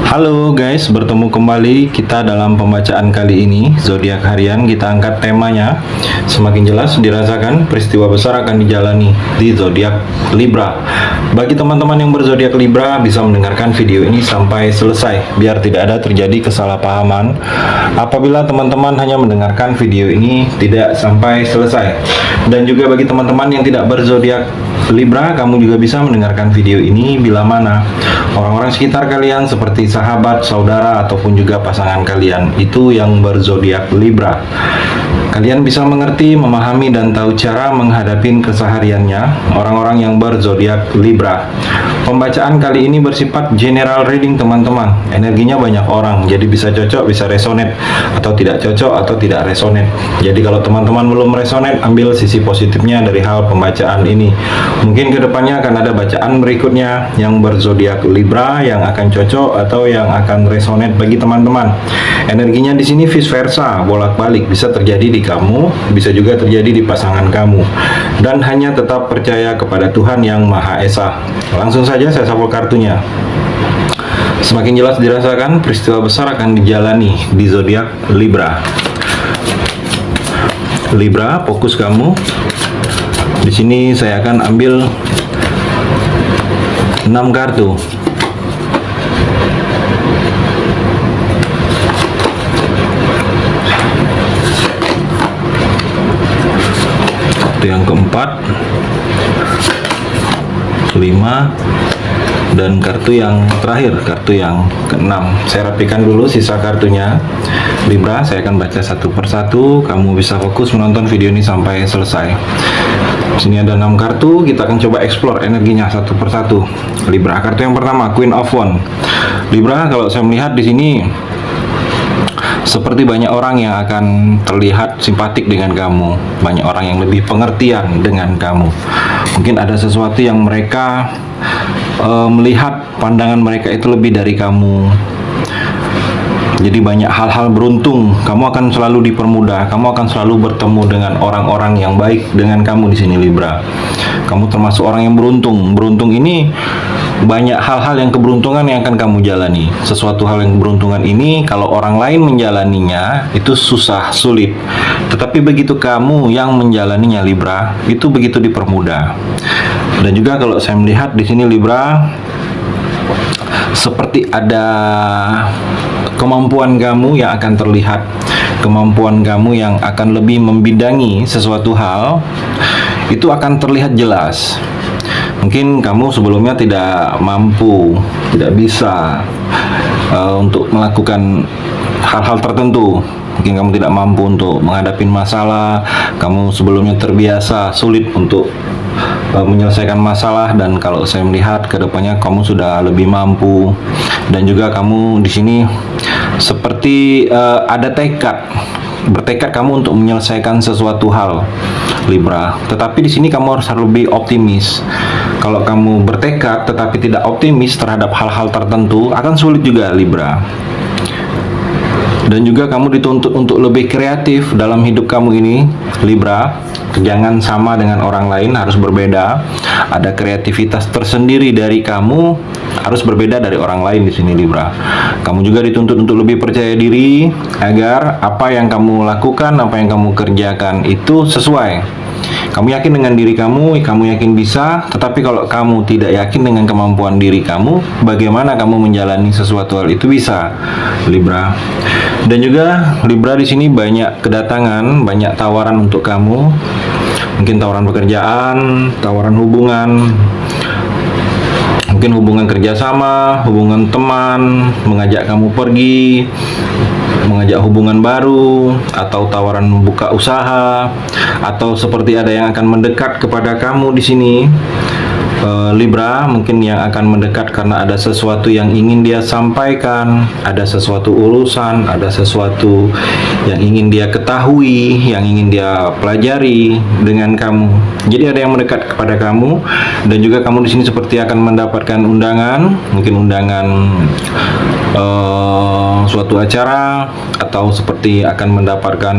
Halo guys, bertemu kembali kita dalam pembacaan kali ini. Zodiak harian kita angkat temanya. Semakin jelas dirasakan, peristiwa besar akan dijalani di zodiak Libra. Bagi teman-teman yang berzodiak Libra bisa mendengarkan video ini sampai selesai biar tidak ada terjadi kesalahpahaman apabila teman-teman hanya mendengarkan video ini tidak sampai selesai. Dan juga bagi teman-teman yang tidak berzodiak Libra, kamu juga bisa mendengarkan video ini bila mana orang-orang sekitar kalian seperti sahabat, saudara, ataupun juga pasangan kalian itu yang berzodiak Libra. Kalian bisa mengerti, memahami, dan tahu cara menghadapi kesehariannya orang-orang yang berzodiak Libra. Pembacaan kali ini bersifat general reading teman-teman. Energinya banyak orang, jadi bisa cocok, bisa resonate, atau tidak cocok, atau tidak resonate. Jadi kalau teman-teman belum resonate, ambil sisi positifnya dari hal pembacaan ini. Mungkin kedepannya akan ada bacaan berikutnya yang berzodiak Libra yang akan cocok atau yang akan resonate bagi teman-teman. Energinya di sini vice versa, bolak-balik, bisa terjadi di kamu, bisa juga terjadi di pasangan kamu. Dan hanya tetap percaya kepada Tuhan yang Maha Esa. Langsung saja saya shuffle kartunya. Semakin jelas dirasakan, peristiwa besar akan dijalani di zodiak Libra. Libra, fokus kamu. Di sini saya akan ambil 6 kartu. Kartu yang keempat, 5, dan kartu yang terakhir, kartu yang keenam. Saya rapikan dulu sisa kartunya. Libra, saya akan baca satu persatu. Kamu bisa fokus menonton video ini sampai selesai. Di sini ada 6 kartu, kita akan coba explore energinya satu persatu. Libra, kartu yang pertama, Queen of Wands. Libra, kalau saya melihat di sini seperti banyak orang yang akan terlihat simpatik dengan kamu, banyak orang yang lebih pengertian dengan kamu. Mungkin ada sesuatu yang mereka melihat pandangan mereka itu lebih dari kamu. Jadi banyak hal-hal beruntung, kamu akan selalu dipermudah, kamu akan selalu bertemu dengan orang-orang yang baik dengan kamu di sini Libra. Kamu termasuk orang yang beruntung. Beruntung ini banyak hal-hal yang keberuntungan yang akan kamu jalani. Sesuatu hal yang keberuntungan ini kalau orang lain menjalaninya itu susah, sulit. Tetapi begitu kamu yang menjalaninya Libra, itu begitu dipermudah. Dan juga kalau saya melihat di sini Libra, seperti ada kemampuan kamu yang akan terlihat, kemampuan kamu yang akan lebih membidangi sesuatu hal, itu akan terlihat jelas. Mungkin kamu sebelumnya tidak mampu, tidak bisa untuk melakukan hal-hal tertentu. Mungkin kamu tidak mampu untuk menghadapi masalah, kamu sebelumnya terbiasa sulit untuk menyelesaikan masalah, dan kalau saya melihat kedepannya kamu sudah lebih mampu. Dan juga kamu di sini seperti ada bertekad kamu untuk menyelesaikan sesuatu hal Libra. Tetapi di sini kamu harus lebih optimis. Kalau kamu bertekad tetapi tidak optimis terhadap hal-hal tertentu, akan sulit juga Libra. Dan juga kamu dituntut untuk lebih kreatif dalam hidup kamu ini Libra. Jangan sama dengan orang lain, harus berbeda. Ada kreativitas tersendiri dari kamu, harus berbeda dari orang lain di sini Libra. Kamu juga dituntut untuk lebih percaya diri agar apa yang kamu lakukan, apa yang kamu kerjakan itu sesuai. Kamu yakin dengan diri kamu yakin bisa. Tetapi kalau kamu tidak yakin dengan kemampuan diri kamu, bagaimana kamu menjalani sesuatu hal itu bisa Libra. Dan juga Libra di sini banyak kedatangan, banyak tawaran untuk kamu. Mungkin tawaran pekerjaan, tawaran hubungan, mungkin hubungan kerjasama, hubungan teman, mengajak kamu pergi, mengajak hubungan baru, atau tawaran membuka usaha, atau seperti ada yang akan mendekat kepada kamu di sini Libra. Mungkin yang akan mendekat karena ada sesuatu yang ingin dia sampaikan, ada sesuatu urusan, ada sesuatu yang ingin dia ketahui, yang ingin dia pelajari dengan kamu. Jadi ada yang mendekat kepada kamu. Dan juga kamu di sini seperti akan mendapatkan undangan, mungkin undangan suatu acara atau seperti akan mendapatkan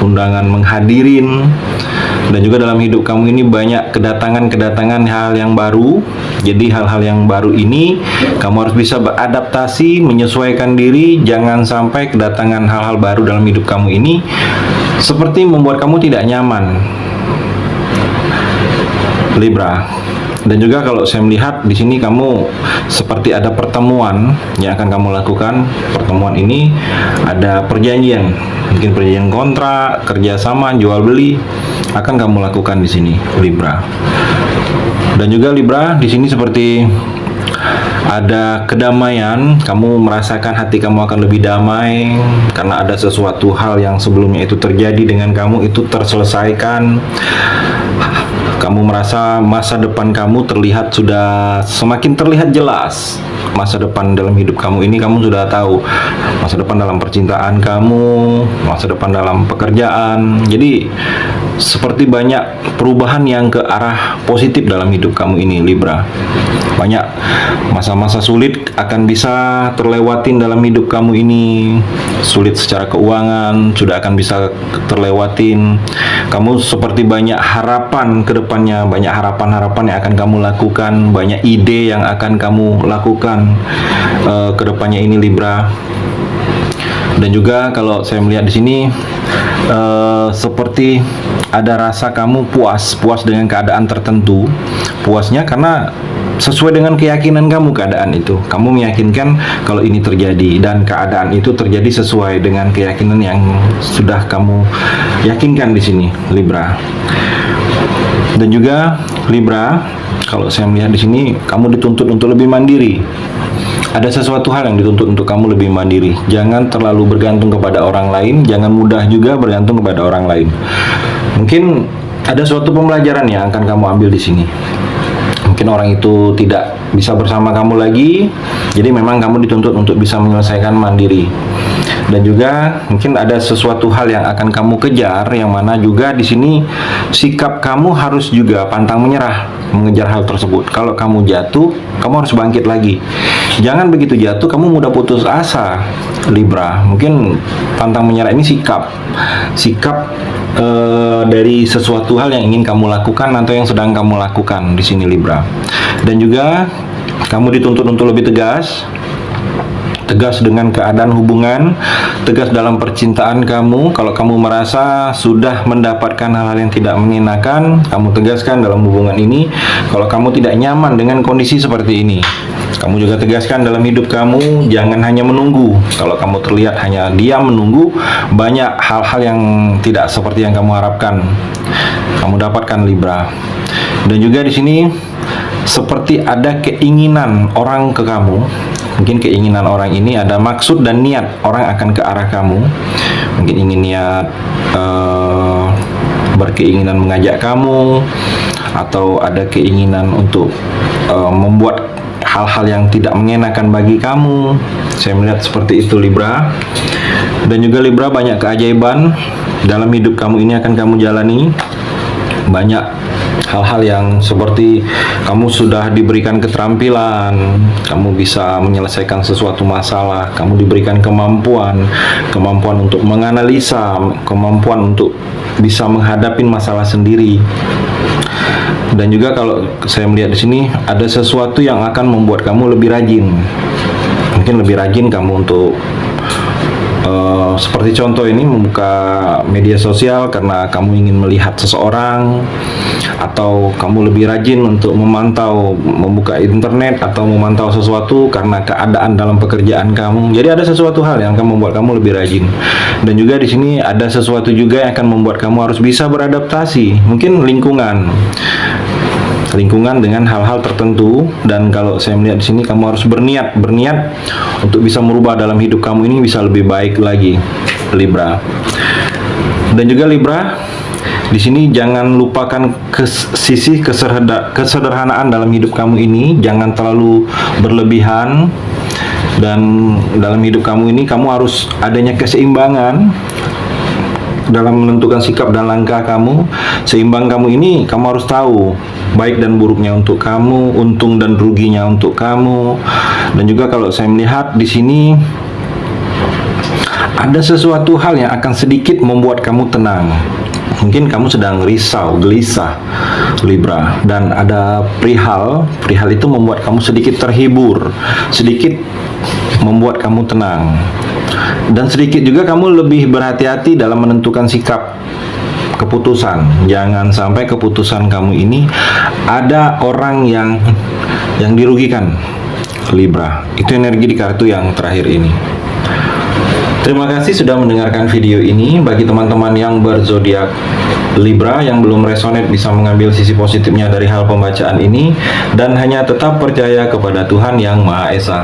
undangan menghadirin. Dan juga dalam hidup kamu ini banyak kedatangan hal yang baru. Jadi hal-hal yang baru ini kamu harus bisa beradaptasi, menyesuaikan diri. Jangan sampai kedatangan hal-hal baru dalam hidup kamu ini seperti membuat kamu tidak nyaman, Libra. Dan juga kalau saya melihat di sini kamu seperti ada pertemuan yang akan kamu lakukan. Pertemuan ini ada perjanjian, mungkin perjanjian kontrak, kerjasama, jual beli akan kamu lakukan di sini, Libra. Dan juga Libra di sini seperti ada kedamaian, kamu merasakan hati kamu akan lebih damai karena ada sesuatu hal yang sebelumnya itu terjadi dengan kamu itu terselesaikan. Kamu merasa masa depan kamu sudah semakin terlihat jelas. Masa depan dalam hidup kamu ini kamu sudah tahu. Masa depan dalam percintaan kamu, masa depan dalam pekerjaan. Jadi seperti banyak perubahan yang ke arah positif dalam hidup kamu ini, Libra. Banyak masa-masa sulit akan bisa terlewatin dalam hidup kamu ini. Sulit secara keuangan sudah akan bisa terlewatin. Kamu seperti banyak harapan ke depannya, banyak harapan-harapan yang akan kamu lakukan, banyak ide yang akan kamu lakukan ke depannya ini, Libra. Dan juga kalau saya melihat di sini seperti ada rasa kamu puas dengan keadaan tertentu. Puasnya karena sesuai dengan keyakinan kamu keadaan itu. Kamu meyakinkan kalau ini terjadi dan keadaan itu terjadi sesuai dengan keyakinan yang sudah kamu yakinkan di sini, Libra. Dan juga Libra, kalau saya melihat di sini kamu dituntut untuk lebih mandiri. Ada sesuatu hal yang dituntut untuk kamu lebih mandiri. Jangan terlalu bergantung kepada orang lain, jangan mudah juga bergantung kepada orang lain. Mungkin ada suatu pembelajaran yang akan kamu ambil di sini. Mungkin orang itu tidak bisa bersama kamu lagi, jadi memang kamu dituntut untuk bisa menyelesaikan mandiri. Dan juga mungkin ada sesuatu hal yang akan kamu kejar, yang mana juga di sini sikap kamu harus juga pantang menyerah mengejar hal tersebut. Kalau kamu jatuh, kamu harus bangkit lagi. Jangan begitu jatuh kamu mudah putus asa, Libra. Mungkin pantang menyerah ini sikap dari sesuatu hal yang ingin kamu lakukan atau yang sedang kamu lakukan di sini, Libra. Dan juga kamu dituntut untuk lebih tegas dengan keadaan hubungan, tegas dalam percintaan kamu. Kalau kamu merasa sudah mendapatkan hal-hal yang tidak mengenakan, kamu tegaskan dalam hubungan ini. Kalau kamu tidak nyaman dengan kondisi seperti ini, kamu juga tegaskan dalam hidup kamu. Jangan hanya menunggu. Kalau kamu terlihat hanya diam menunggu, banyak hal-hal yang tidak seperti yang kamu harapkan kamu dapatkan, Libra. Dan juga di sini seperti ada keinginan orang ke kamu. Mungkin keinginan orang ini ada maksud dan niat orang akan ke arah kamu. Mungkin ingin niat berkeinginan mengajak kamu, atau ada keinginan untuk membuat hal-hal yang tidak mengenakan bagi kamu. Saya melihat seperti itu, Libra. Dan juga Libra, banyak keajaiban dalam hidup kamu ini akan kamu jalani. Banyak hal-hal yang seperti kamu sudah diberikan keterampilan, kamu bisa menyelesaikan sesuatu masalah, kamu diberikan kemampuan untuk menganalisa, kemampuan untuk bisa menghadapi masalah sendiri. Dan juga kalau saya melihat di sini ada sesuatu yang akan membuat kamu lebih rajin. Mungkin lebih rajin kamu untuk seperti contoh ini, membuka media sosial karena kamu ingin melihat seseorang, atau kamu lebih rajin untuk membuka internet atau memantau sesuatu karena keadaan dalam pekerjaan kamu. Jadi ada sesuatu hal yang akan membuat kamu lebih rajin. Dan juga di sini ada sesuatu juga yang akan membuat kamu harus bisa beradaptasi. Mungkin lingkungan dengan hal-hal tertentu. Dan kalau saya melihat di sini kamu harus berniat untuk bisa merubah dalam hidup kamu ini bisa lebih baik lagi, Libra. Dan juga Libra, di sini jangan lupakan sisi kesederhanaan dalam hidup kamu ini. Jangan terlalu berlebihan. Dan dalam hidup kamu ini kamu harus adanya keseimbangan dalam menentukan sikap dan langkah kamu. Seimbang kamu ini kamu harus tahu baik dan buruknya untuk kamu, untung dan ruginya untuk kamu. Dan juga kalau saya melihat di sini Ada sesuatu hal yang akan sedikit membuat kamu tenang. Mungkin kamu sedang risau, gelisah, Libra, dan ada perihal itu membuat kamu sedikit terhibur, sedikit membuat kamu tenang. Dan sedikit juga kamu lebih berhati-hati dalam menentukan sikap, keputusan. Jangan sampai keputusan kamu ini ada orang yang dirugikan, Libra. Itu energi di kartu yang terakhir ini. Terima kasih sudah mendengarkan video ini. Bagi teman-teman yang berzodiak Libra yang belum resonate bisa mengambil sisi positifnya dari hal pembacaan ini dan hanya tetap percaya kepada Tuhan Yang Maha Esa.